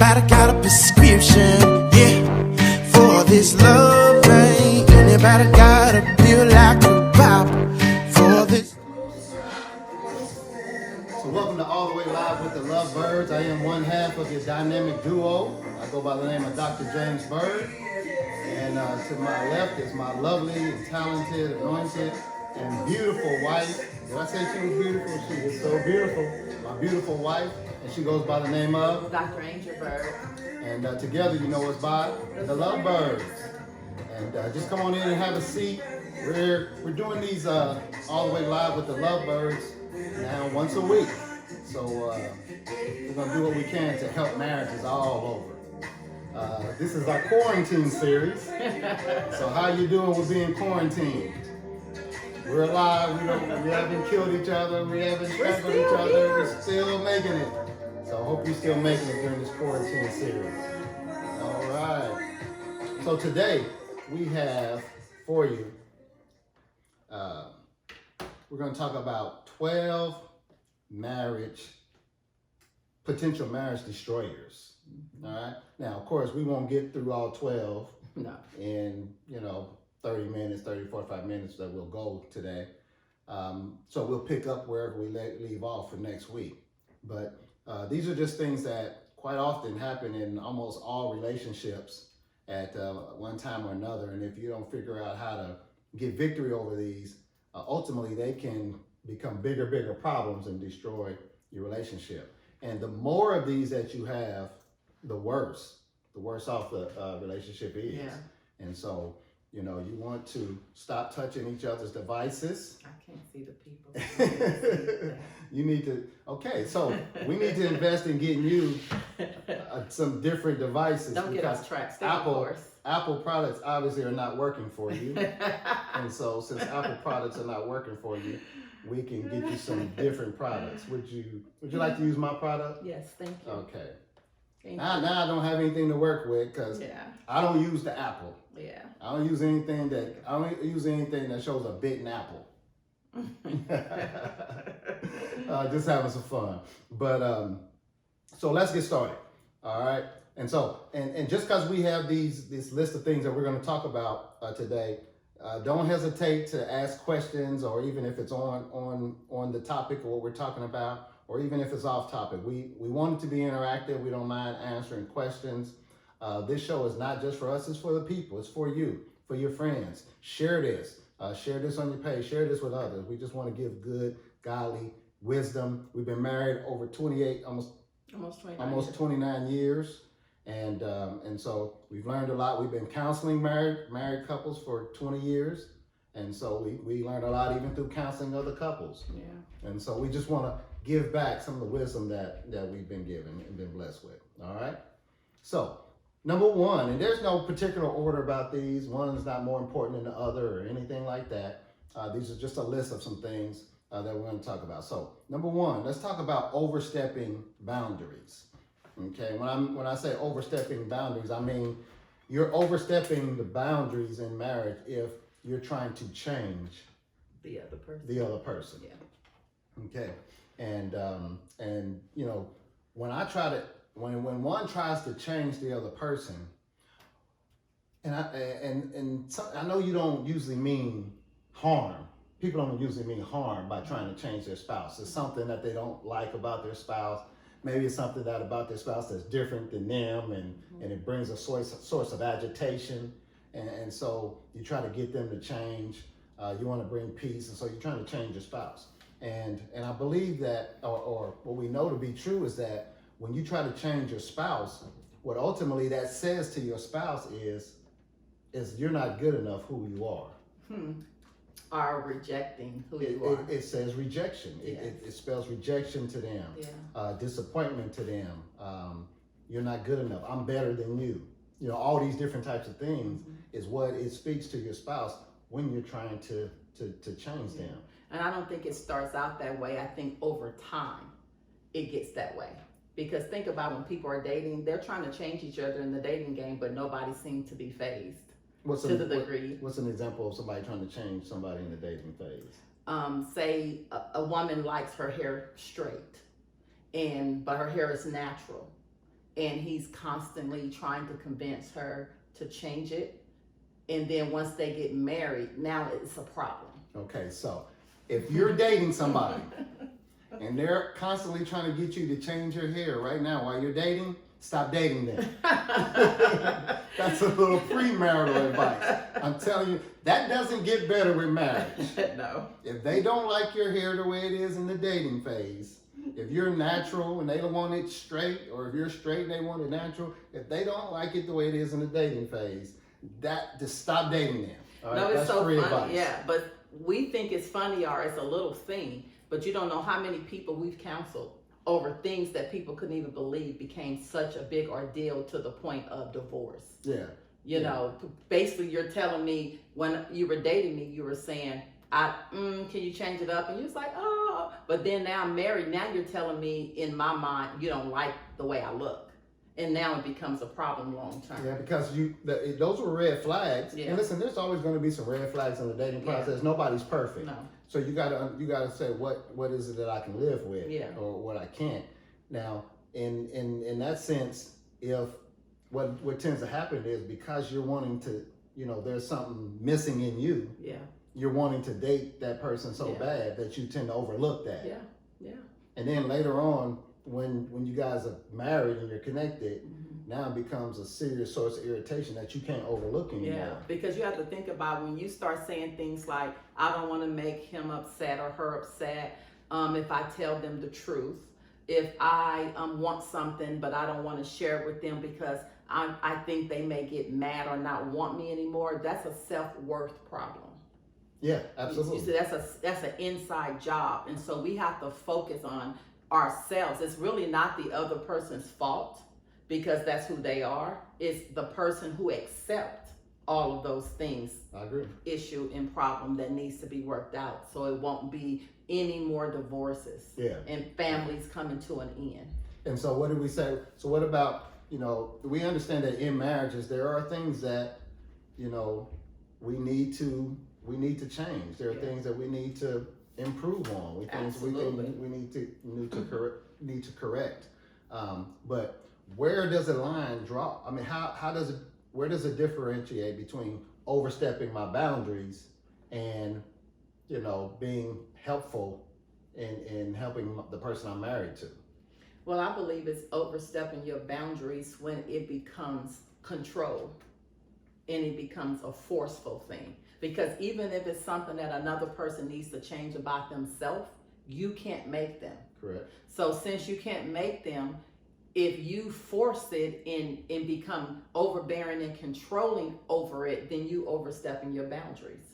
Anybody got a prescription, yeah, for this love thing? Anybody got a pill like a pop for this? So welcome to All the Way Live with the Love Byrds. I am one half of your dynamic duo. I go by the name of Dr. James Byrd. And to my left is my lovely and talented, anointed, and beautiful wife. Did I say she was beautiful? She is so beautiful. My beautiful wife. And she goes by the name of Dr. Angel Byrd. And together, you know us by the Love Byrds. And just come on in and have a seat. We're doing these all the way live with the Love Byrds now once a week. So we're gonna do what we can to help marriages all over. This is our quarantine series. So how you doing with being quarantined? We're alive. We haven't killed each other. We haven't strangled each other. We're still making it. So I hope you're still making it during this quarantine series. All right. So today we have for you, we're going to talk about 12 potential marriage destroyers. All right. Now, of course, we won't get through all 12 in, 30 minutes, 45 minutes that we'll go today. So we'll pick up wherever we leave off for next week. But these are just things that quite often happen in almost all relationships at one time or another. And if you don't figure out how to get victory over these, ultimately they can become bigger problems and destroy your relationship. And the more of these that you have, the worse off the relationship is. Yeah. And so, you want to stop touching each other's devices. I can't see the people. You need to, so we need to invest in getting you some different devices. Don't get off track. Stay on course. Apple products obviously are not working for you. And so since Apple products are not working for you, we can get you some different products. Would you like to use my product? Yes, thank you. Okay. Now I don't have anything to work with because I don't use the Apple. Yeah. I don't use anything that shows a bitten apple. Just having some fun. But so let's get started. All right. And so and just because we have this list of things that we're going to talk about today, don't hesitate to ask questions, or even if it's on the topic of what we're talking about, or even if it's off topic. We want it to be interactive. We don't mind answering questions. This show is not just for us, it's for the people. It's for you, for your friends. Share this. Share this on your page. Share this with others. We just want to give good, godly wisdom. We've been married over 28, almost 29 years. And so we've learned a lot. We've been counseling married couples for 20 years. And so we learned a lot even through counseling other couples. Yeah. And so we just want to give back some of the wisdom that we've been given and been blessed with. All right. So number one, and there's no particular order about these. One is not more important than the other or anything like that. These are just a list of some things that we're going to talk about. So number one, let's talk about overstepping boundaries. Okay, when I say overstepping boundaries, I mean you're overstepping the boundaries in marriage if you're trying to change the other person. Yeah. Okay, and when one tries to change the other person, and I know you don't usually mean harm. People don't usually mean harm by trying to change their spouse. It's something that they don't like about their spouse. Maybe it's something about their spouse that's different than them, and it brings a source of agitation. And so you try to get them to change. You want to bring peace, and so you're trying to change your spouse. And I believe that, or what we know to be true is that when you try to change your spouse, what ultimately that says to your spouse is you're not good enough who you are. Are rejecting who you are. It says rejection. Yes. It spells rejection to them, disappointment to them. You're not good enough. I'm better than you. All these different types of things is what it speaks to your spouse when you're trying to change them. And I don't think it starts out that way. I think over time it gets that way. Because think about when people are dating, they're trying to change each other in the dating game, but nobody seems to be phased. What's an example of somebody trying to change somebody in the dating phase? Say a woman likes her hair straight, but her hair is natural, and he's constantly trying to convince her to change it. And then once they get married, now it's a problem. Okay, so if you're dating somebody and they're constantly trying to get you to change your hair right now while you're dating, stop dating them. That's a little premarital advice. I'm telling you, that doesn't get better with marriage. No. If they don't like your hair the way it is in the dating phase, if you're natural and they don't want it straight, or if you're straight and they want it natural, if they don't like it the way it is in the dating phase, just stop dating them. All right? No, it's That's so free funny. advice. Yeah, but we think it's funny or it's a little thing, but you don't know how many people we've counseled over things that people couldn't even believe became such a big ordeal to the point of divorce. Yeah. You know, basically you're telling me when you were dating me, you were saying, can you change it up? And you was like, oh, but then now I'm married. Now you're telling me in my mind, you don't like the way I look. And now it becomes a problem long term. Yeah, because those were red flags. Yeah. And listen, there's always going to be some red flags in the dating process. Nobody's perfect. No. So you gotta say what is it that I can live with, or what I can't. Now, in that sense, if what tends to happen is because you're wanting to, there's something missing in you. Yeah. You're wanting to date that person so bad that you tend to overlook that. Yeah. Yeah. And then later on, when you guys are married and you're connected, now it becomes a serious source of irritation that you can't overlook anymore. Yeah, because you have to think about when you start saying things like, I don't want to make him upset or her upset if I tell them the truth. If I want something, but I don't want to share it with them because I think they may get mad or not want me anymore, that's a self-worth problem. Yeah, absolutely. You see, that's an inside job. And so we have to focus on ourselves. It's really not the other person's fault, because that's who they are. It's the person who accepts all of those things. I agree. Issue and problem that needs to be worked out, so it won't be any more divorces. Yeah. And families coming to an end. And so what did we say? So what about, we understand that in marriages there are things that, we need to change. There are things that we need to improve on. We need to correct. But where does the line drop? I mean, where does it differentiate between overstepping my boundaries and, being helpful in helping the person I'm married to? Well, I believe it's overstepping your boundaries when it becomes control and it becomes a forceful thing. Because even if it's something that another person needs to change about themselves, you can't make them. Correct. So since you can't make them, if you force it and become overbearing and controlling over it, then you overstepping your boundaries.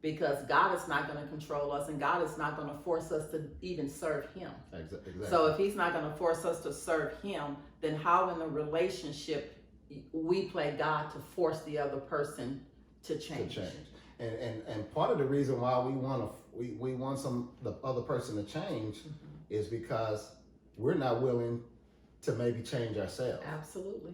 Because God is not going to control us, and God is not going to force us to even serve him. Exactly. So if he's not going to force us to serve him, then how in a relationship we play God to force the other person to change? And part of the reason why we want the other person to change is because we're not willing to maybe change ourselves. Absolutely.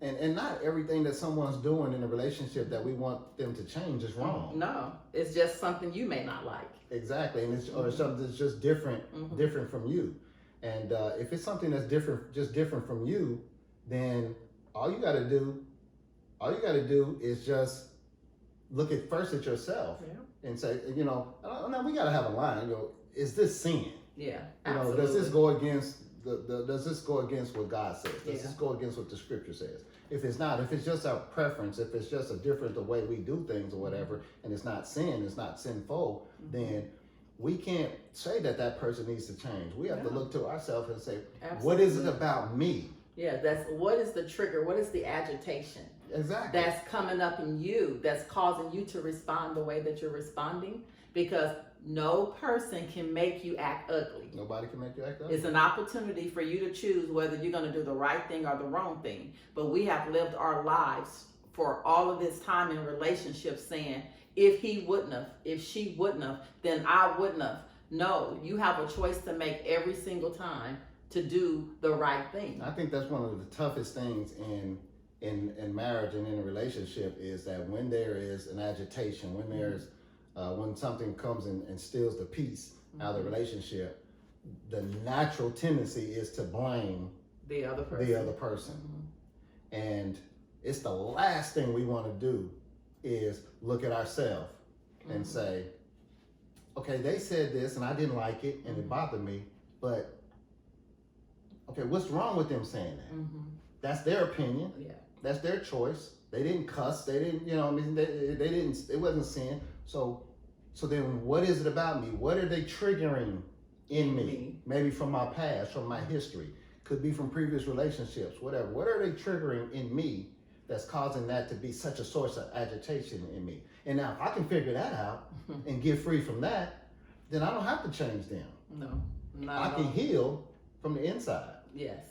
And not everything that someone's doing in a relationship that we want them to change is wrong. No, it's just something you may not like. Exactly, and or something that's just different from you. And if it's something that's different from you, then all you got to do is just look first at yourself and say, now we got to have a line. Is this sin? Yeah, absolutely. Does this go against does this go against what God says? Does this go against what the scripture says? If it's not, if it's just our preference, if it's just a different the way we do things or whatever, and it's not sin, it's not sinful, then we can't say that person needs to change. We have to look to ourselves and say, what is it about me? Yeah, what is the trigger? What is the agitation? Exactly. That's coming up in you, that's causing you to respond the way that you're responding, because no person can make you act ugly. Nobody can make you act ugly. It's an opportunity for you to choose whether you're going to do the right thing or the wrong thing. But we have lived our lives for all of this time in relationships saying, if he wouldn't have, if she wouldn't have, then I wouldn't have. No, you have a choice to make every single time to do the right thing. I think that's one of the toughest things in marriage and in a relationship is that when there is an agitation, when there's when something comes and steals the peace out of the relationship, the natural tendency is to blame the other person. The other person. And it's the last thing we want to do is look at ourselves and say, okay, they said this and I didn't like it and it bothered me, but okay, what's wrong with them saying that? That's their opinion. Yeah. That's their choice. They didn't cuss. They didn't, you know, I mean, they didn't, it wasn't sin. So then what is it about me? What are they triggering in me? Maybe from my past, from my history. Could be from previous relationships, whatever. What are they triggering in me that's causing that to be such a source of agitation in me? And now if I can figure that out and get free from that, then I don't have to change them. No, I can heal from the inside. Yes,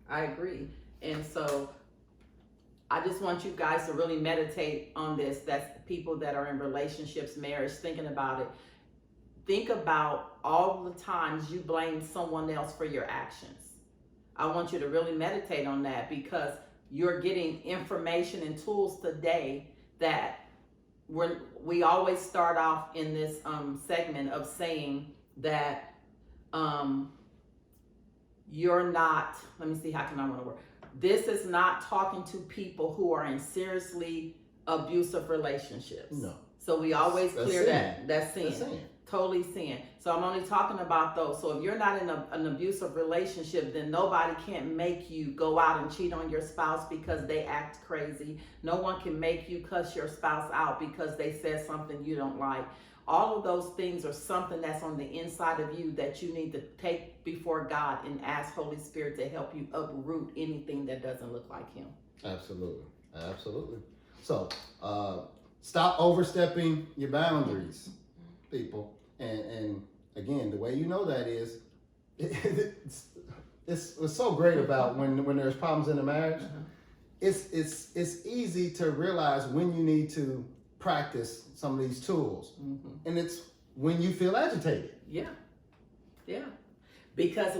I agree. And so I just want you guys to really meditate on this. That's people that are in relationships, marriage, thinking about it. Think about all the times you blame someone else for your actions. I want you to really meditate on that, because you're getting information and tools today that we always start off in this segment of saying that you're not, let me see, how can I want to word? This is not talking to people who are in seriously abusive relationships. No. So we always clear that. That's sin. That's sin. Totally sin. So I'm only talking about those. So if you're not in an abusive relationship, then nobody can't make you go out and cheat on your spouse because they act crazy. No one can make you cuss your spouse out because they said something you don't like. All of those things are something that's on the inside of you that you need to take before God and ask Holy Spirit to help you uproot anything that doesn't look like Him. Absolutely. Absolutely. So stop overstepping your boundaries, people. And again, the way you know that is, it's so great about when there's problems in the marriage. It's easy to realize when you need to practice some of these tools, and it's when you feel agitated. Yeah. Because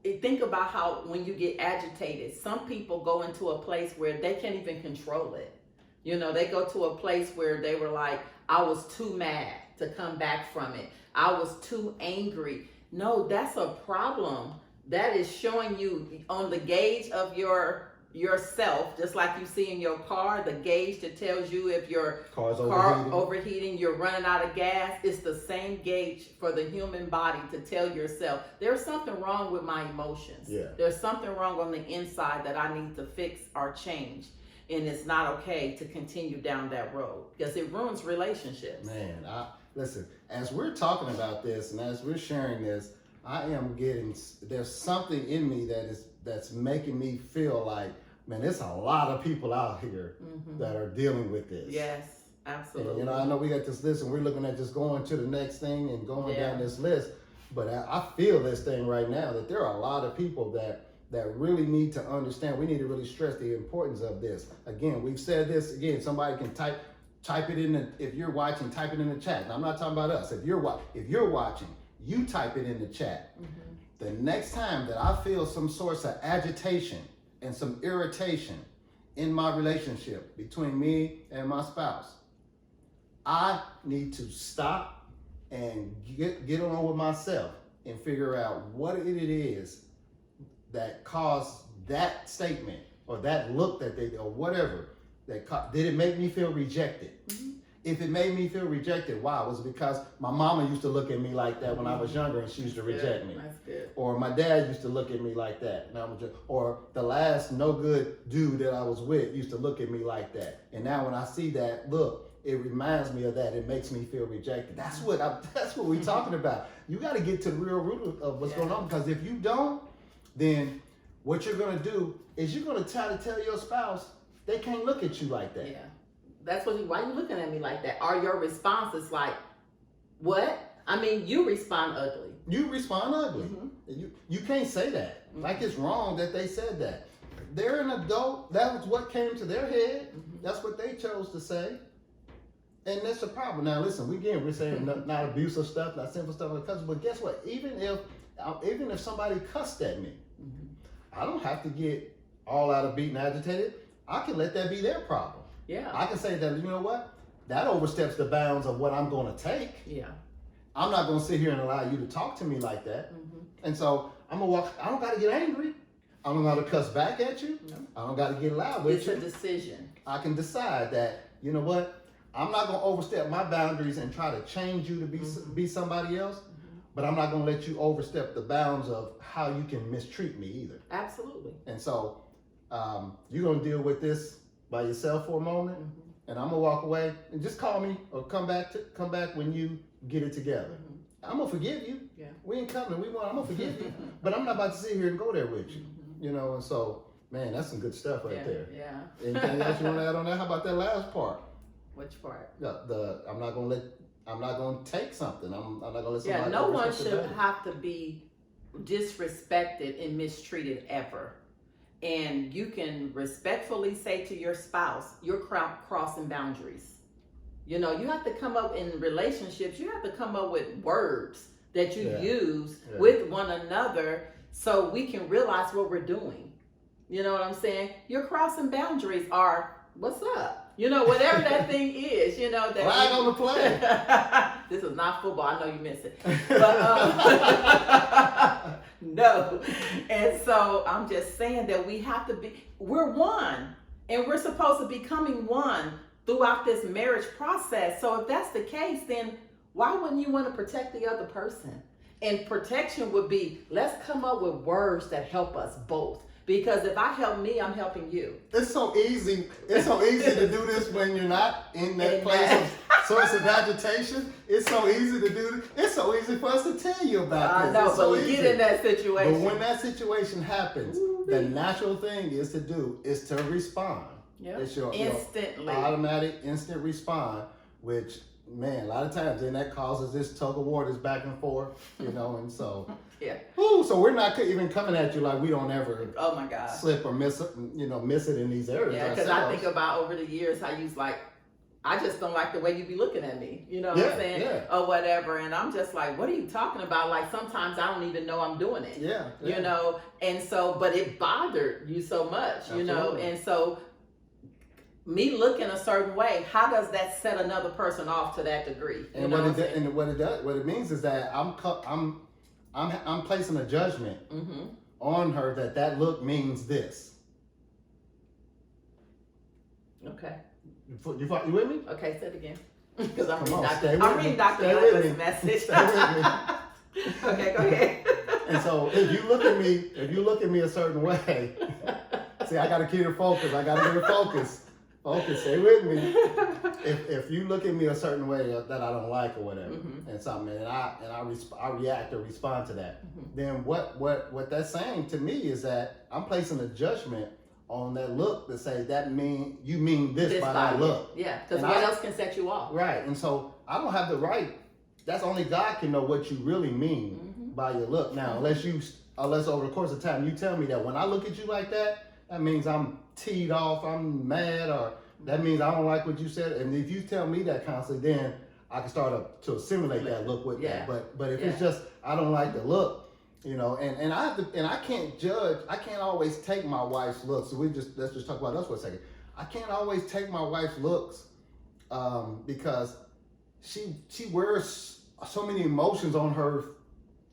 think about how when you get agitated, some people go into a place where they can't even control it. You know, they go to a place where they were like, I was too mad to come back from it. I was too angry. No, that's a problem. That is showing you on the gauge of yourself, just like you see in your car, the gauge that tells you if your car overheating, you're running out of gas. It's the same gauge for the human body to tell yourself, there's something wrong with my emotions. Yeah. There's something wrong on the inside that I need to fix or change. And it's not okay to continue down that road because it ruins relationships. Man, listen, as we're talking about this and as we're sharing this, I am there's something in me that's making me feel like, man, there's a lot of people out here that are dealing with this. Yes, absolutely. And, you know, I know we got this list and we're looking at just going to the next thing and going down this list, but I feel this thing right now that there are a lot of people that really need to understand. We need to really stress the importance of this. Again, we've said this again. Somebody can type it in if you're watching, type it in the chat. Now, I'm not talking about us. If you're watching, you type it in the chat. The next time that I feel some source of agitation and some irritation in my relationship between me and my spouse, I need to stop and get along with myself and figure out what it is that caused that statement or that look that they did or whatever. Did it make me feel rejected? If it made me feel rejected, why? Was it because my mama used to look at me like that when I was younger and she used to reject me? That's good. Or my dad used to look at me like that. Or the last no good dude that I was with used to look at me like that. And now when I see that look, it reminds me of that. It makes me feel rejected. That's what we're talking about. You got to get to the real root of what's going on, because if you don't, then what you're going to do is you're going to try to tell your spouse they can't look at you like that. Yeah. That's why are you looking at me like that? Are your responses like, what? I mean, you respond ugly. You respond ugly. You can't say that. Like it's wrong that they said that. They're an adult. That was what came to their head. That's what they chose to say. And that's a problem. Now listen, we're saying not abusive stuff, not sinful stuff, but guess what? Even if somebody cussed at me, I don't have to get all out of beat and agitated. I can let that be their problem. Yeah. I can say that, you know what? That oversteps the bounds of what I'm going to take. Yeah. I'm not going to sit here and allow you to talk to me like that. And so I'm going to walk. I don't got to get angry. I don't got to cuss back at you. No. I don't got to get loud with It's you. a decision. I can decide that, you know what, I'm not going to overstep my boundaries and try to change you to be somebody else, but I'm not going to let you overstep the bounds of how you can mistreat me either. Absolutely. And so you're going to deal with this by yourself for a moment, and I'm going to walk away and just call me or come back when you get it together. I'm going to forgive you. Yeah. We ain't coming. I'm going to forgive you, but I'm not about to sit here and go there with you. You know, and so, man, that's some good stuff right there. Yeah. Anything else you want to add on that? How about that last part? Which part? I'm not gonna take something. I'm not gonna let somebody. Yeah, no one overstep the should boundary. have to be disrespected and mistreated ever. And you can respectfully say to your spouse, you're crossing boundaries. You know, you have to come up in relationships, you have to come up with words that you use with one another so we can realize what we're doing. You know what I'm saying? Your crossing boundaries are, what's up? You know, whatever that thing is, you know. That flag on the play. This is not football. I know you missed it. But, no. And so I'm just saying that we're one. And we're supposed to be becoming one throughout this marriage process. So if that's the case, then why wouldn't you want to protect the other person? And protection would be, let's come up with words that help us both. Because if I help me, I'm helping you. It's so easy. It's so easy to do this when you're not in that place of source of agitation. It's so easy to do this. It's so easy for us to tell you about this. I know, it's but so we easy. get in that situation. But when that situation happens, the natural thing is to respond. Yep. It's your Instantly. automatic, instant respond, which, man, a lot of times then that causes this tug of war, this back and forth, you know, and so. Yeah. Ooh, so we're not even coming at you like we don't ever Oh my God. slip or miss it in these areas. Yeah, because I think about over the years how you I just don't like the way you be looking at me, you know what I'm saying? Yeah. Or whatever. And I'm just like, what are you talking about? Like sometimes I don't even know I'm doing it. Yeah. You know, and so, but it bothered you so much, you know, Absolutely. and so me looking a certain way, how does that set another person off to that degree? And what it means is that I'm placing a judgment on her that look means this. Okay. You with me? Okay, say it again. Because I'm reading Dr. Stay with Douglas' me. message. Stay with me. Okay, go ahead. And so if you look at me a certain way, see, I gotta keep her focused. Focus, stay with me. If you look at me a certain way that I don't like or whatever, and something, and I react or respond to that, then what that's saying to me is that I'm placing a judgment on that look to say you mean this by that look. Yeah, because what else can set you off? Right, and so I don't have the right. That's only God can know what you really mean by your look. Now, unless over the course of time you tell me that when I look at you like that, that means I'm teed off, I'm mad, or that means I don't like what you said. And if you tell me that constantly, then I can start to assimilate that look with that. But if it's just I don't like the look, you know, and I can't judge. I can't always take my wife's looks. So let's just talk about us for a second. I can't always take my wife's looks because she wears so many emotions on her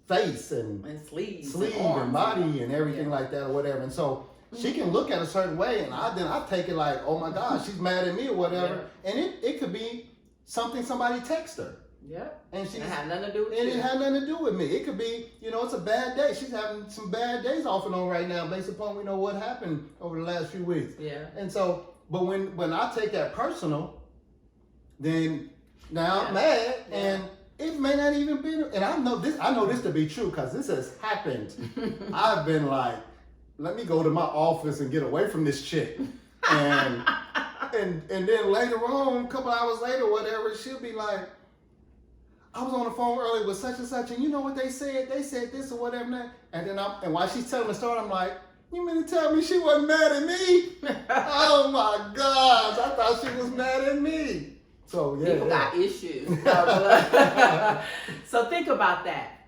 face and sleeves and body and everything like that or whatever. And so she can look at a certain way, and I take it like, oh my God, she's mad at me or whatever. And it could be something somebody text her. Yep. And it had nothing to do with you. it had nothing to do with me. It could be, it's a bad day. She's having some bad days off and on right now based upon what happened over the last few weeks. Yeah. And so, but when I take that personal, then now I'm mad and it may not even be, and I know this to be true because this has happened. I've been like, let me go to my office and get away from this chick. And then later on, a couple hours later, whatever, she'll be like, I was on the phone earlier with such and such, and you know what they said? They said this or whatever. And then and while she's telling the story, I'm like, you mean to tell me she wasn't mad at me? Oh my gosh, I thought she was mad at me. So people got issues. So think about that.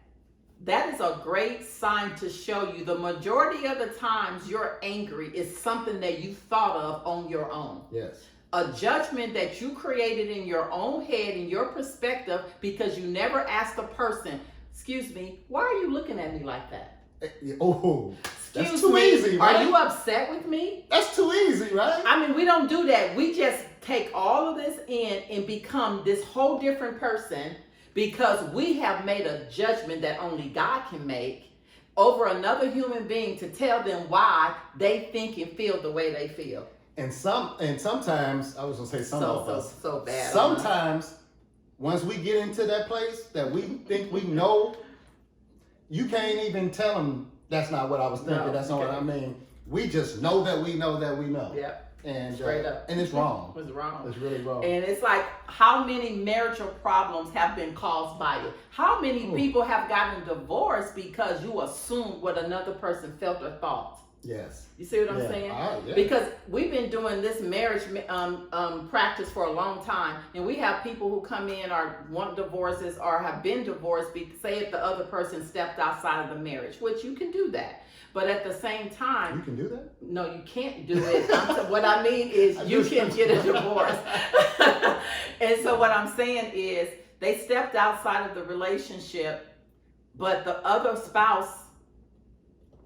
That is a great sign to show you the majority of the times you're angry is something that you thought of on your own. Yes. A judgment that you created in your own head, in your perspective, because you never asked the person, excuse me, why are you looking at me like that? Oh. Excuse too me, easy, right? are you upset with me? That's too easy, right? I mean, we don't do that. We just take all of this in and become this whole different person because we have made a judgment that only God can make over another human being to tell them why they think and feel the way they feel. And sometimes, I was gonna say so bad. Sometimes, once we get into that place that we think we know, you can't even tell them that's not what I was thinking. That's not what I mean. We just know that we know that we know. Yep. And straight up. And it's wrong. It's wrong. It's really wrong. And it's like, how many marital problems have been caused by it? How many people have gotten divorced because you assumed what another person felt or thought? Yes. You see what I'm saying? Yeah. Because we've been doing this marriage practice for a long time, and we have people who come in or want divorces or have been divorced, say if the other person stepped outside of the marriage, which you can do that. But at the same time, you can do that? No, you can't do it. What I mean is you can get a divorce. And so what I'm saying is they stepped outside of the relationship, but the other spouse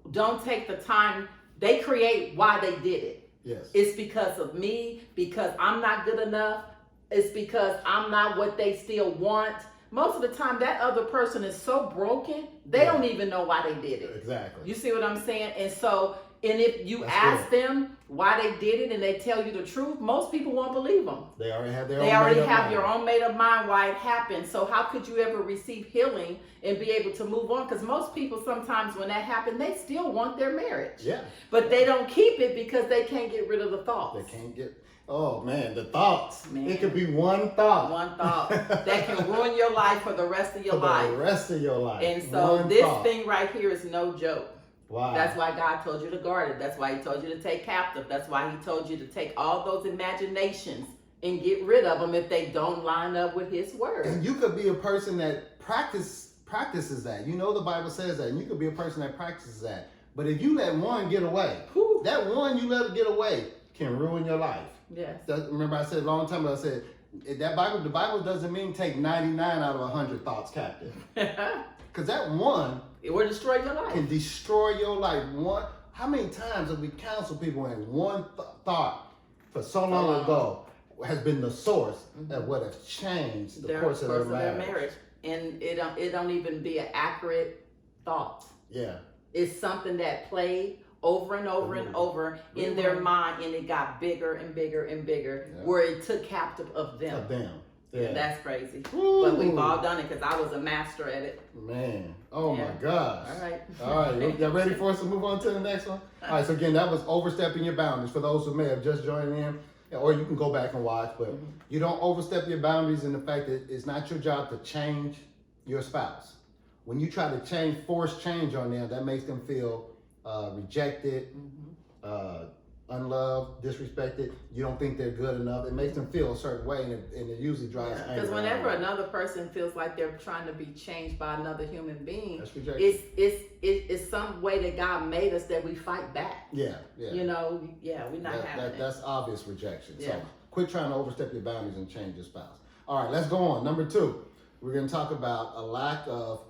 don't take the time. They create why they did it. Yes. It's because of me, because I'm not good enough. It's because I'm not what they still want. Most of the time, that other person is so broken, they don't even know why they did it. Exactly. You see what I'm saying? And so, and if you ask them why they did it and they tell you the truth, most people won't believe them. They already have their They already have your own made up mind why it happened. So how could you ever receive healing and be able to move on? Because most people sometimes when that happened, they still want their marriage. Yeah. But they don't keep it because they can't get rid of the thoughts. They can't get... Oh man, the thoughts. Man. It could be one thought. One thought that can ruin your life for the rest of your life. For the rest of your life. And so this thing right here is no joke. Wow. That's why God told you to guard it. That's why he told you to take captive. That's why he told you to take all those imaginations and get rid of them if they don't line up with his word. And you could be a person that practices that. You know the Bible says that. And you could be a person that practices that. But if you let one get away, that one you let it get away can ruin your life. Yes. Remember I said a long time ago, I said, the Bible doesn't mean take 99 out of 100 thoughts captive. Because that one... It will destroy your life. Can destroy your life. How many times have we counseled people and one thought for so long ago has been the source of what has changed the course of their marriage. And it don't even be an accurate thought. Yeah. It's something that played over and over and over in their mind, and it got bigger and bigger and bigger, where it took captive of them. Yeah. That's crazy. Ooh. But we've all done it because I was a master at it. Man. Oh my gosh. All right. Y'all ready for us to move on to the next one? All right. So again, that was overstepping your boundaries for those who may have just joined in, or you can go back and watch, but you don't overstep your boundaries in the fact that it's not your job to change your spouse. When you try to force change on them, that makes them feel rejected, unloved, disrespected. You don't think they're good enough. It makes them feel a certain way, and it usually drives anger. Because whenever another person feels like they're trying to be changed by another human being, that's rejection. It's some way that God made us that we fight back. Yeah. You know, we're not having it. That's obvious rejection. Yeah. So quit trying to overstep your boundaries and change your spouse. All right, let's go on. Number 2, we're going to talk about a lack of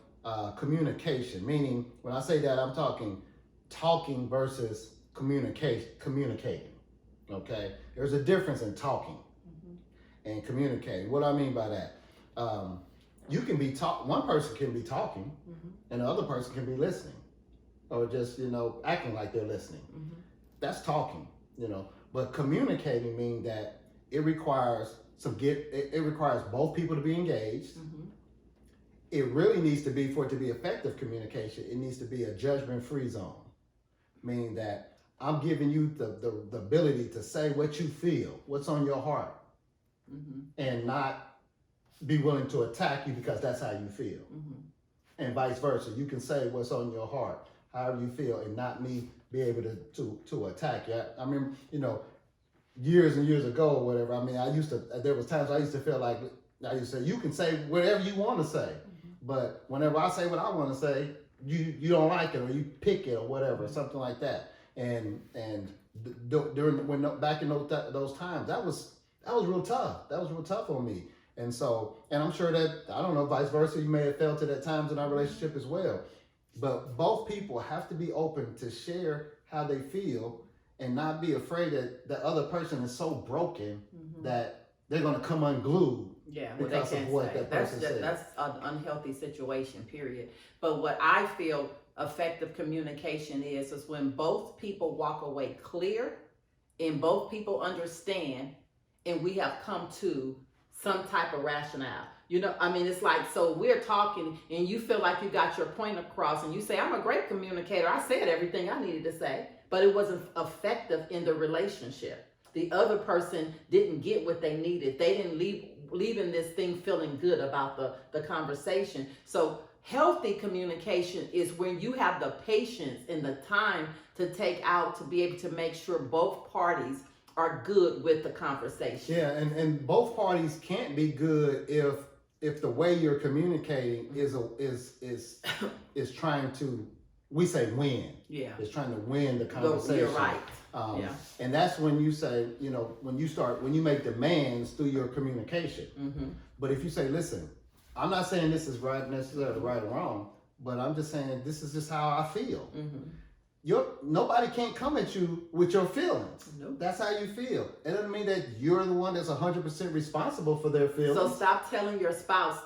communication. Meaning, when I say that, I'm talking versus communicating. Okay, there's a difference in talking and communicating. What do I mean by that? You can be one person can be talking and the other person can be listening, or just acting like they're listening. That's talking, but communicating means that it requires it requires both people to be engaged. It really needs to be, for it to be effective communication, it needs to be a judgment-free zone. Meaning that I'm giving you the ability to say what you feel, what's on your heart, and not be willing to attack you because that's how you feel. And vice versa. You can say what's on your heart, however you feel, and not me be able to attack you. I mean, years and years ago or whatever, I mean, there was times I used to feel like, I used to say, you can say whatever you want to say, but whenever I say what I want to say, you don't like it, or you pick it, or whatever, something like that. And back in those times, that was real tough. That was real tough on me. And I'm sure that, I don't know, vice versa, you may have felt it at times in our relationship as well. But both people have to be open to share how they feel and not be afraid that the other person is so broken that they're going to come unglued. Yeah, because of what that person said. That's an unhealthy situation, period. But what I feel effective communication is when both people walk away clear and both people understand and we have come to some type of rationale. You know, I mean, it's like, so we're talking and you feel like you got your point across and you say, I'm a great communicator. I said everything I needed to say, but it wasn't effective in the relationship. The other person didn't get what they needed. They didn't leaving this thing feeling good about the conversation. So healthy communication is when you have the patience and the time to take out to be able to make sure both parties are good with the conversation. Yeah, and both parties can't be good if the way you're communicating is trying to, we say win. Yeah. It's trying to win the conversation. You're right. And that's when you say, you know, when you make demands through your communication. But if you say, listen, I'm not saying this is right, necessarily right or wrong, but I'm just saying this is just how I feel. Nobody can't come at you with your feelings. Nope. That's how you feel. It doesn't mean that you're the one that's 100% responsible for their feelings. So stop telling your spouse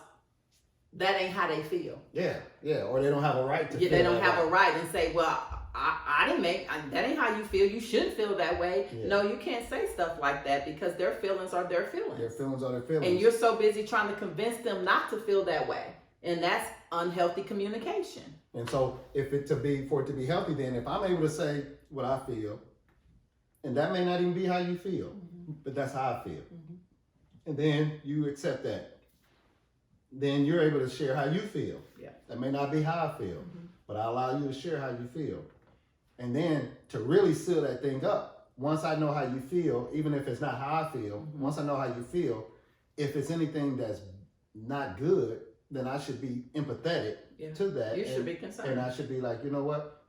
that ain't how they feel. Yeah, or they don't have a right to feel they don't that have way. a right and say, well, I didn't that ain't how you feel. You shouldn't feel that way. Yeah. No, you can't say stuff like that because their feelings are their feelings. Their feelings are their feelings. And you're so busy trying to convince them not to feel that way. And that's unhealthy communication. And so for it to be healthy, then if I'm able to say what I feel, and that may not even be how you feel, but that's how I feel. And then you accept that. Then you're able to share how you feel. Yeah. That may not be how I feel, but I allow you to share how you feel. And then to really seal that thing up, once I know how you feel, even if it's not how I feel, once I know how you feel, if it's anything that's not good, then I should be empathetic to that. You should be concerned. And I should be like, you know what?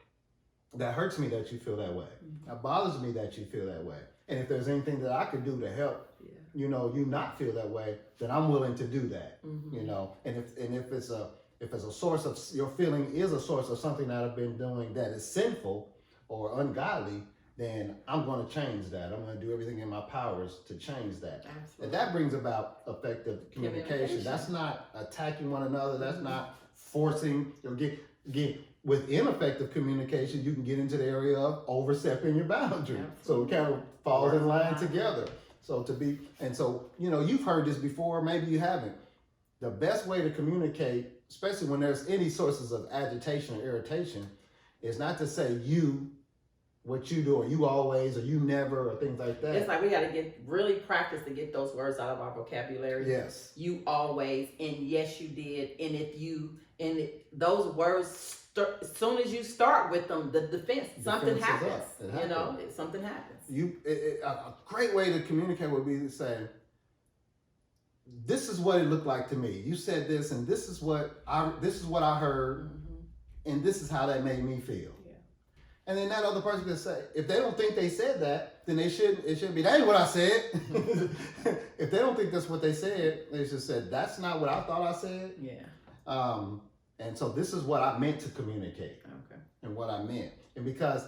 That hurts me that you feel that way. That bothers me that you feel that way. And if there's anything that I could do to help, you know, you not feel that way, then I'm willing to do that. You know, and if it's a source of your feeling is a source of something that I've been doing that is sinful or ungodly, then I'm going to change that. I'm going to do everything in my powers to change that. Absolutely. And that brings about effective communication. That's not attacking one another. That's not forcing or get with ineffective communication. You can get into the area of overstepping your boundary. So it kind of falls in line together. So you know, you've heard this before, maybe you haven't. The best way to communicate, especially when there's any sources of agitation or irritation, is not to say what you do, or you always, or you never, or things like that. It's like we got to really practice to get those words out of our vocabulary. Yes. You always, and yes, you did, and those words, as soon as you start with them, the defense something happens. You know, something happens. A great way to communicate would be to say, this is what it looked like to me. You said this, and this is what I heard, and this is how that made me feel. And then that other person can say, if they don't think they said that, then it shouldn't be, that ain't what I said. If they don't think that's what they said, they just said, that's not what I thought I said. Yeah. And so this is what I meant to communicate. Okay. And what I meant. And because,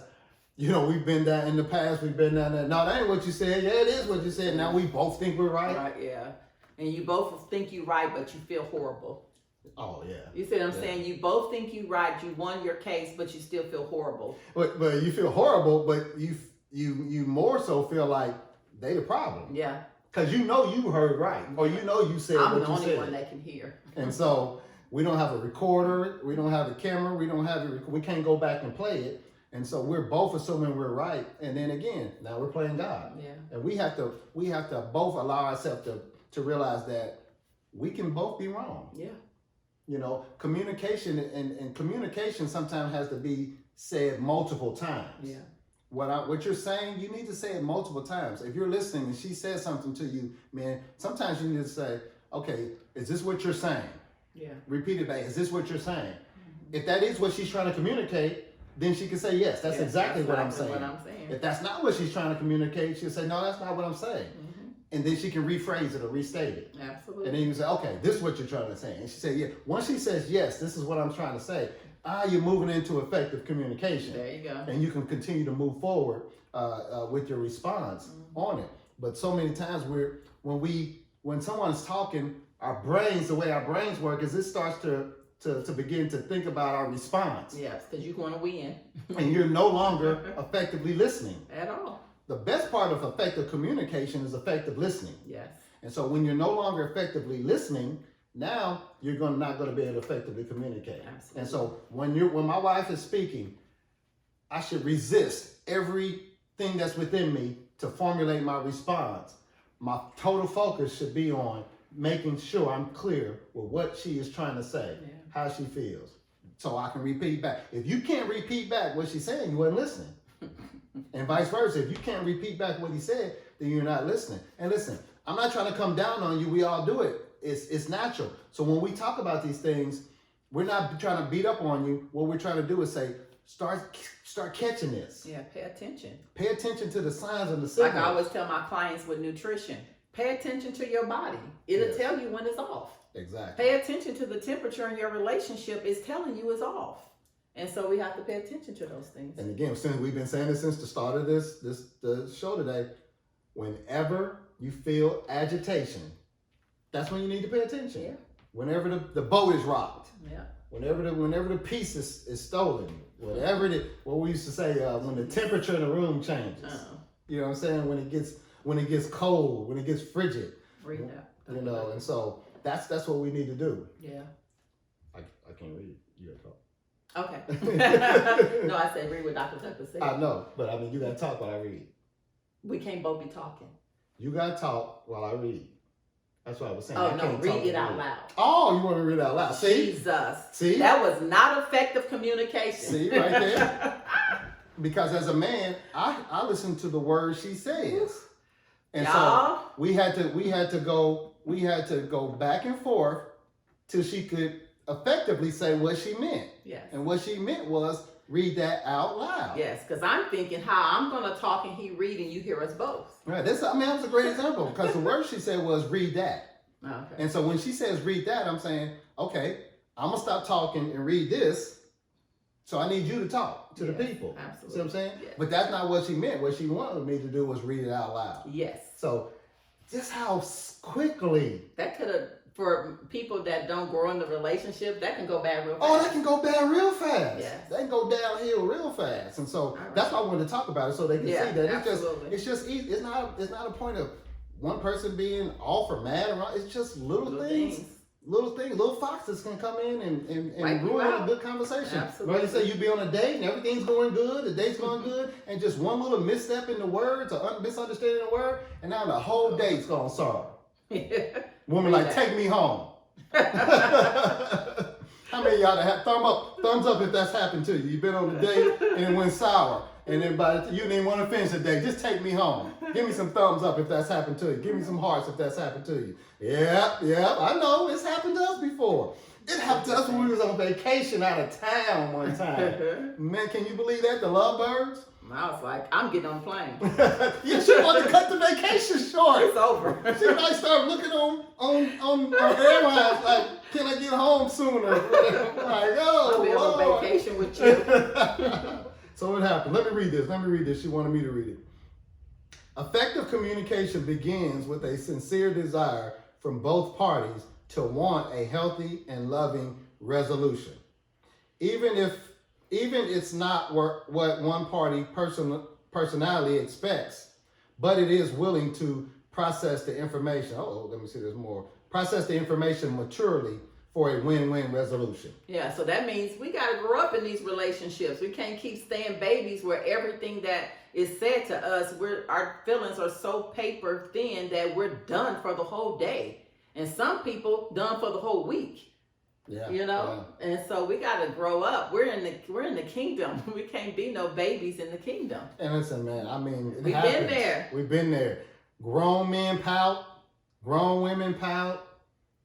you know, we've been down in the past, we've been down there, no, that ain't what you said. Yeah, it is what you said. Now we both think we're right. Right, yeah. And you both think you're right, but you feel horrible. Oh, yeah. You see what I'm saying? You both think you're right, you won your case, but you still feel horrible. But you feel horrible, but you more so feel like they the problem. Yeah. Because you know you heard right, or you know you said I'm what the you only said. one that can hear. And so we don't have a recorder, we don't have a camera, we can't go back and play it. And so we're both assuming we're right. And then again, now we're playing God. Yeah. And we have to both allow ourselves to realize that we can both be wrong. Yeah. You know, communication and communication sometimes has to be said multiple times. Yeah. What you're saying, you need to say it multiple times. If you're listening and she says something to you, man, sometimes you need to say, okay, is this what you're saying? Yeah. Repeat it back. Is this what you're saying? Mm-hmm. If that is what she's trying to communicate, then she can say, yes, that's exactly what I'm saying. If that's not what she's trying to communicate, she'll say, no, that's not what I'm saying. Mm-hmm. And then she can rephrase it or restate it. Absolutely. And then you say, okay, this is what you're trying to say. And she said, yeah. Once she says, yes, this is what I'm trying to say, you're moving into effective communication. There you go. And you can continue to move forward with your response on it. But so many times when someone's talking, our brains, the way our brains work is it starts to begin to think about our response. Yes, because you want to win. And you're no longer effectively listening. At all. The best part of effective communication is effective listening. Yes. And so when you're no longer effectively listening, now you're not going to be able to effectively communicate. Absolutely. And so when my wife is speaking, I should resist everything that's within me to formulate my response. My total focus should be on making sure I'm clear with what she is trying to say, how she feels, so I can repeat back. If you can't repeat back what she's saying, you weren't listening. And vice versa. If you can't repeat back what he said, then you're not listening. And listen, I'm not trying to come down on you. We all do it. It's natural. So when we talk about these things, we're not trying to beat up on you. What we're trying to do is say, start catching this. Yeah, pay attention. Pay attention to the signs and the signals. Like I always tell my clients with nutrition, pay attention to your body. It'll tell you when it's off. Exactly. Pay attention to the temperature in your relationship is telling you it's off. And so we have to pay attention to those things. And again, since we've been saying this since the start of the show today, whenever you feel agitation, that's when you need to pay attention. Yeah. Whenever the boat is rocked. Yeah. Whenever the piece is stolen. Whatever what we used to say, when the temperature in the room changes. You know what I'm saying? When it gets cold, when it gets frigid. Read that. You know, and so that's what we need to do. Yeah. I can't read. You gotta talk. Okay. No, I said read what Dr. Tucker said. I know, but I mean you gotta talk while I read. We can't both be talking. You gotta talk while I read. That's what I was saying. Oh, no, read it out loud. Oh, you want me to read it out loud? See? Jesus. See? That was not effective communication. See, right there? Because as a man, I listen to the words she says. And Y'all. so we had to go back and forth till she could effectively say what she meant. Yes. And what she meant was read that out loud. Yes, because I'm thinking how I'm going to talk and he read and you hear us both. Right. That was a great example because the word she said was read that. Okay. And so when she says read that, I'm saying, okay, I'm going to stop talking and read this. So I need you to talk to the people. Absolutely. See what I'm saying? Yes. But that's not what she meant. What she wanted me to do was read it out loud. Yes. So just how quickly. That could have, for people that don't grow in the relationship, that can go bad real fast. Oh, that can go bad real fast. Yes. They can go downhill real fast. And so that's why I wanted to talk about it so they can see that it's just easy. It's not a point of one person being off or mad or it's just little things. Little foxes can come in and ruin a good conversation. Absolutely. Right? You say you be on a date and everything's going good, the date's going good, and just one little misstep in the words or misunderstanding the word, and now the whole date's gone sour. Woman like, take me home. How many of y'all have thumbs up if that's happened to you? You've been on a date and it went sour. And then you didn't want to finish the day. Just take me home. Give me some thumbs up if that's happened to you. Give me some hearts if that's happened to you. Yeah, I know. It's happened to us before. It happened to us when we was on vacation out of town one time. Man, can you believe that? The Love Byrds? I was like, I'm getting on a plane. Yeah, she wanted to cut the vacation short. It's over. She like started looking on airlines like, can I get home sooner? Like, I'll be on vacation with you. So what happened? Let me read this. She wanted me to read it. Effective communication begins with a sincere desire from both parties to want a healthy and loving resolution. Even it's not what one party personality expects, but it is willing to process the information. Let me see, there's more. Process the information maturely for a win-win resolution. Yeah, so that means we got to grow up in these relationships. We can't keep staying babies where everything that is said to us, our feelings are so paper thin that we're done for the whole day. And some people done for the whole week. Yeah. You know? Yeah. And so we got to grow up. We're in the kingdom. We can't be no babies in the kingdom. And listen, man, I mean, we've been there. We've been there. Grown men pout, grown women pout.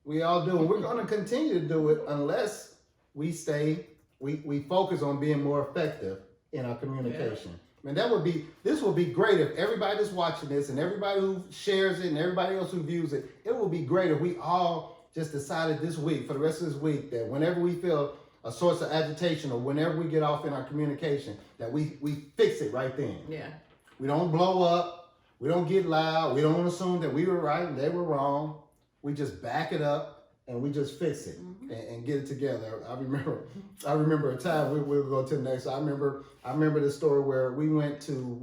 We all do, and we're going to continue to do it unless we focus on being more effective in our communication. Yeah. And this would be great if everybody that's watching this and everybody who shares it and everybody else who views it, it would be great if we all just decided this week, for the rest of this week, that whenever we feel a source of agitation, or whenever we get off in our communication, that we fix it right then. Yeah. We don't blow up. We don't get loud. We don't assume that we were right and they were wrong. We just back it up and we just fix it and get it together. I remember a time we'll go to the next. I remember this story where we went to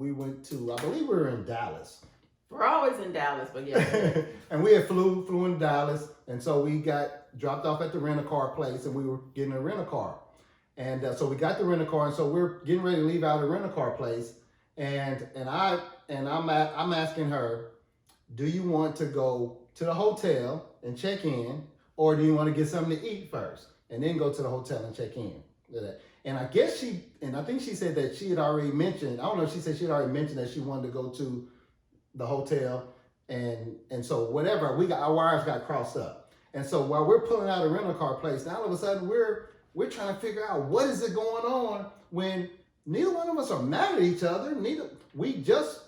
I believe we were in Dallas. We're always in Dallas, but yeah. And we had flew in Dallas, and so we got dropped off at the rent-a-car place, and we were getting a rent-a-car. And so we got the rent-a-car, and so we're getting ready to leave out of the rent-a-car place, and I'm asking her, do you want to go to the hotel and check in, or do you want to get something to eat first and then go to the hotel and check in? And I guess I think she said that she had already mentioned, I don't know if she said she had already mentioned that she wanted to go to the hotel, and so whatever, our wires got crossed up. And so while we're pulling out a rental car place, now all of a sudden we're trying to figure out what is it going on when neither one of us are mad at each other. We're just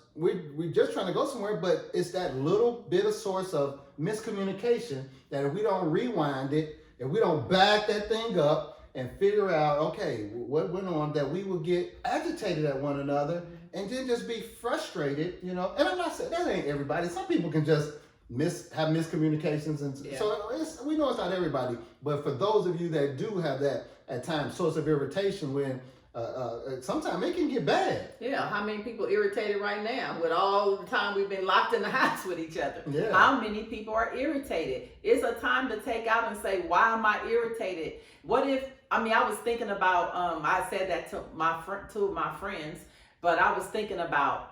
trying to go somewhere, but it's that little bit of source of miscommunication that if we don't rewind it, if we don't back that thing up and figure out, okay, what went on, that we will get agitated at one another and then just be frustrated, And I'm not saying that ain't everybody. Some people can just have miscommunications, and so we know it's not everybody. But for those of you that do have that at times source of irritation, when sometimes it can get bad. Yeah, how many people irritated right now with all the time we've been locked in the house with each other? Yeah. How many people are irritated? It's a time to take out and say, why am I irritated? What if, I was thinking about, I said that to two of my friends, but I was thinking about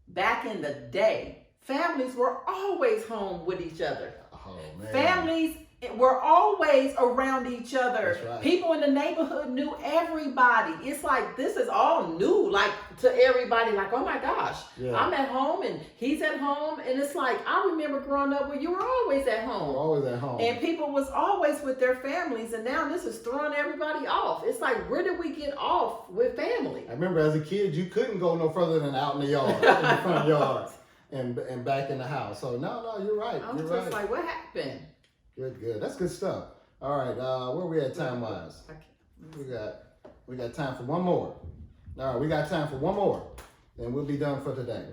back in the day, families were always home with each other. Oh, man. Families were always around each other. That's right. People in the neighborhood knew everybody. It's like, this is all new, like to everybody, like, oh my gosh, I'm at home and he's at home. And it's like, I remember growing up where you were always at home. We're always at home. And people was always with their families. And now this is throwing everybody off. It's like, where did we get off with family? I remember as a kid, you couldn't go no further than out in the yard, in the front yard, and back in the house. So no, you're right. I was just like, what happened? Good. That's good stuff. All right, where we at time-wise? We got time for one more. All right, we got time for one more, and we'll be done for today.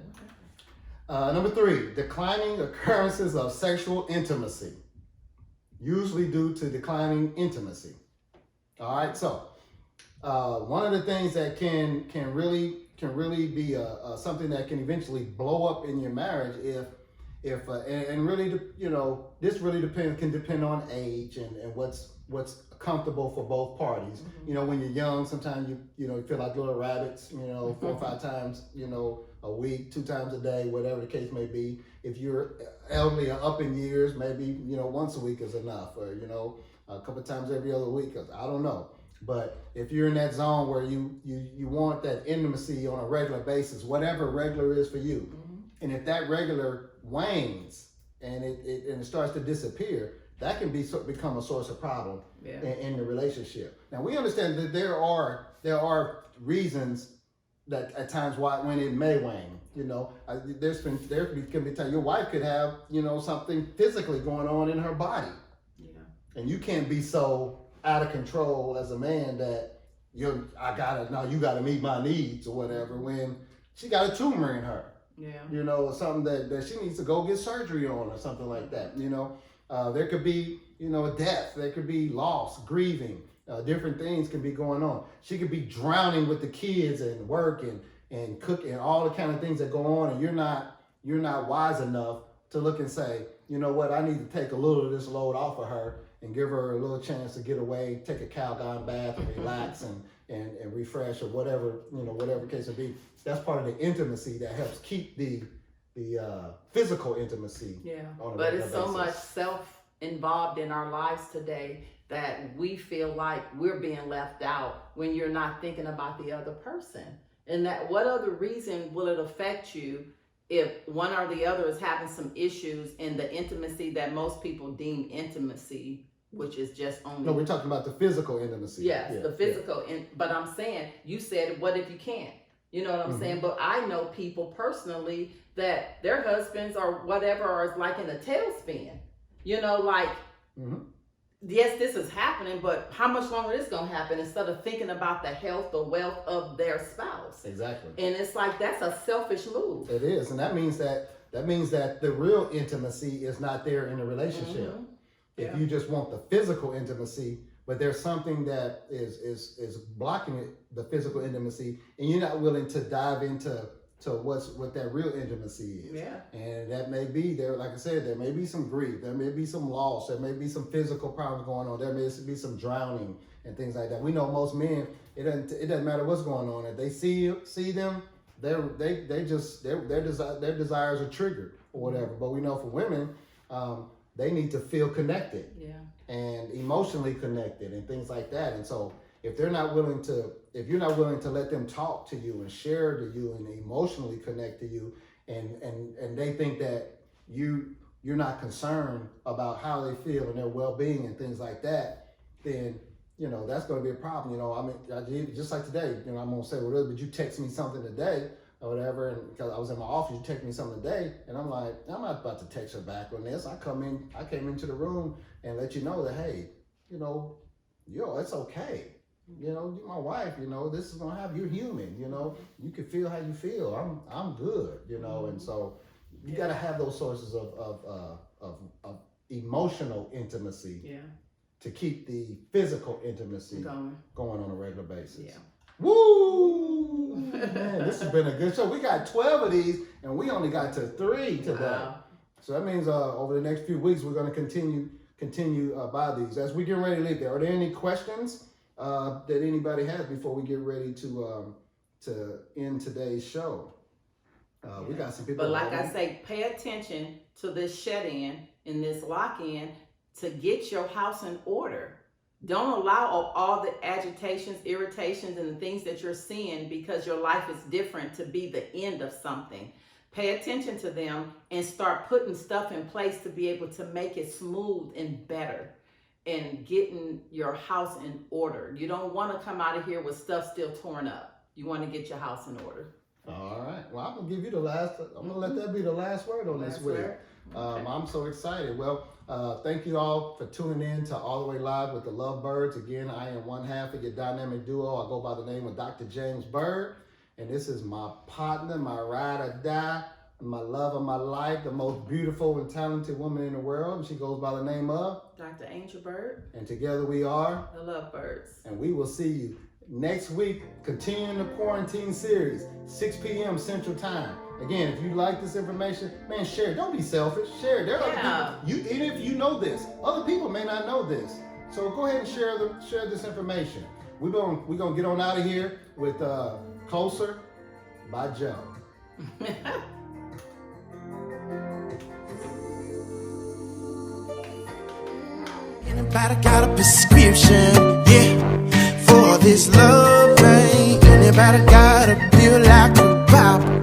Number 3, declining occurrences of sexual intimacy, usually due to declining intimacy. All right, so one of the things that can really be something that can eventually blow up in your marriage and really, this really can depend on age and what's comfortable for both parties. When you're young, sometimes you feel like little rabbits, 4 or 5 times, a week, 2 times a day, whatever the case may be. If you're elderly or up in years, maybe, once a week is enough, or, a couple of times every other week, I don't know. But if you're in that zone where you want that intimacy on a regular basis, whatever regular is for you, and if that regular wanes and it starts to disappear, that can become a source of problem in the relationship. Now we understand that there are reasons that at times when it may wane. There can be times your wife could have something physically going on in her body, and you can't be so out of control as a man that you gotta meet my needs or whatever, when she got a tumor in her. Or something that she needs to go get surgery on or something like that. There could be, death, there could be loss, grieving, different things can be going on. She could be drowning with the kids and work and cooking, all the kind of things that go on, and you're not wise enough to look and say, you know what, I need to take a little of this load off of her and give her a little chance to get away, take a Calgon bath and relax and refresh, or whatever, whatever case it be. That's part of the intimacy that helps keep the physical intimacy. But it's so much self involved in our lives today that we feel like we're being left out when you're not thinking about the other person. And that what other reason will it affect you if one or the other is having some issues in the intimacy that most people deem intimacy, which is just only... No, we're talking about the physical intimacy. Yes, the physical. But I'm saying, you said, what if you can't? You know what I'm saying? But I know people personally that their husbands or whatever are like in a tailspin. yes, this is happening, but how much longer is going to happen, instead of thinking about the health, the wealth of their spouse. Exactly. And it's like, that's a selfish move. It is. And that means that the real intimacy is not there in the relationship. Mm-hmm. If you just want the physical intimacy, but there's something that is blocking it, the physical intimacy, and you're not willing to dive into what that real intimacy is. Yeah. And that may be there, like I said, there may be some grief, there may be some loss, there may be some physical problems going on, there may be some drowning and things like that. We know most men, it doesn't matter what's going on. If they see them, their desires are triggered or whatever. But we know for women, they need to feel connected, and emotionally connected and things like that. And so if you're not willing to let them talk to you and share to you and emotionally connect to you, and they think that you're not concerned about how they feel and their well-being and things like that, then that's going to be a problem. I mean, just like today, I'm going to say, well, but you text me something today or whatever, and because I was in my office, you text me something today, and I'm like, I'm not about to text her back on this. I came into the room and let you know that, hey, it's okay. You're my wife, this is gonna happen. You're human, you can feel how you feel. I'm good, and so you gotta have those sources of emotional intimacy to keep the physical intimacy going on a regular basis. Yeah. Woo! Man, this has been a good show. We got 12 of these, and we only got to 3 today. Wow. So that means over the next few weeks, we're gonna continue by these. As we get ready to leave there, are there any questions that anybody has before we get ready to end today's show? We got some people. But like I say, pay attention to this shut-in and this lock-in to get your house in order. Don't allow all the agitations, irritations, and the things that you're seeing because your life is different to be the end of something. Pay attention to them and start putting stuff in place to be able to make it smooth and better and getting your house in order. You don't want to come out of here with stuff still torn up. You want to get your house in order. All right. Well, I'm going to give you the last, I'm going to let that be the last word on this week. Okay. I'm so excited. Well, thank you all for tuning in to All the Way Live with the Love Byrds. Again, I am one half of your dynamic duo. I go by the name of Dr. James Byrd, and this is my partner, my ride or die, my love of my life, the most beautiful and talented woman in the world. And she goes by the name of Dr. Angel Byrd. And together we are the Love Byrds. And we will see you next week, continuing the quarantine series, 6 p.m. Central Time. Again, if you like this information, man, share it. Don't be selfish. Share it. There are other people, even if you know this, other people may not know this. So go ahead and share this information. We're gonna get on out of here with Closer by Joe. Anybody got a prescription, for this love, man? Anybody got a pill like a pop?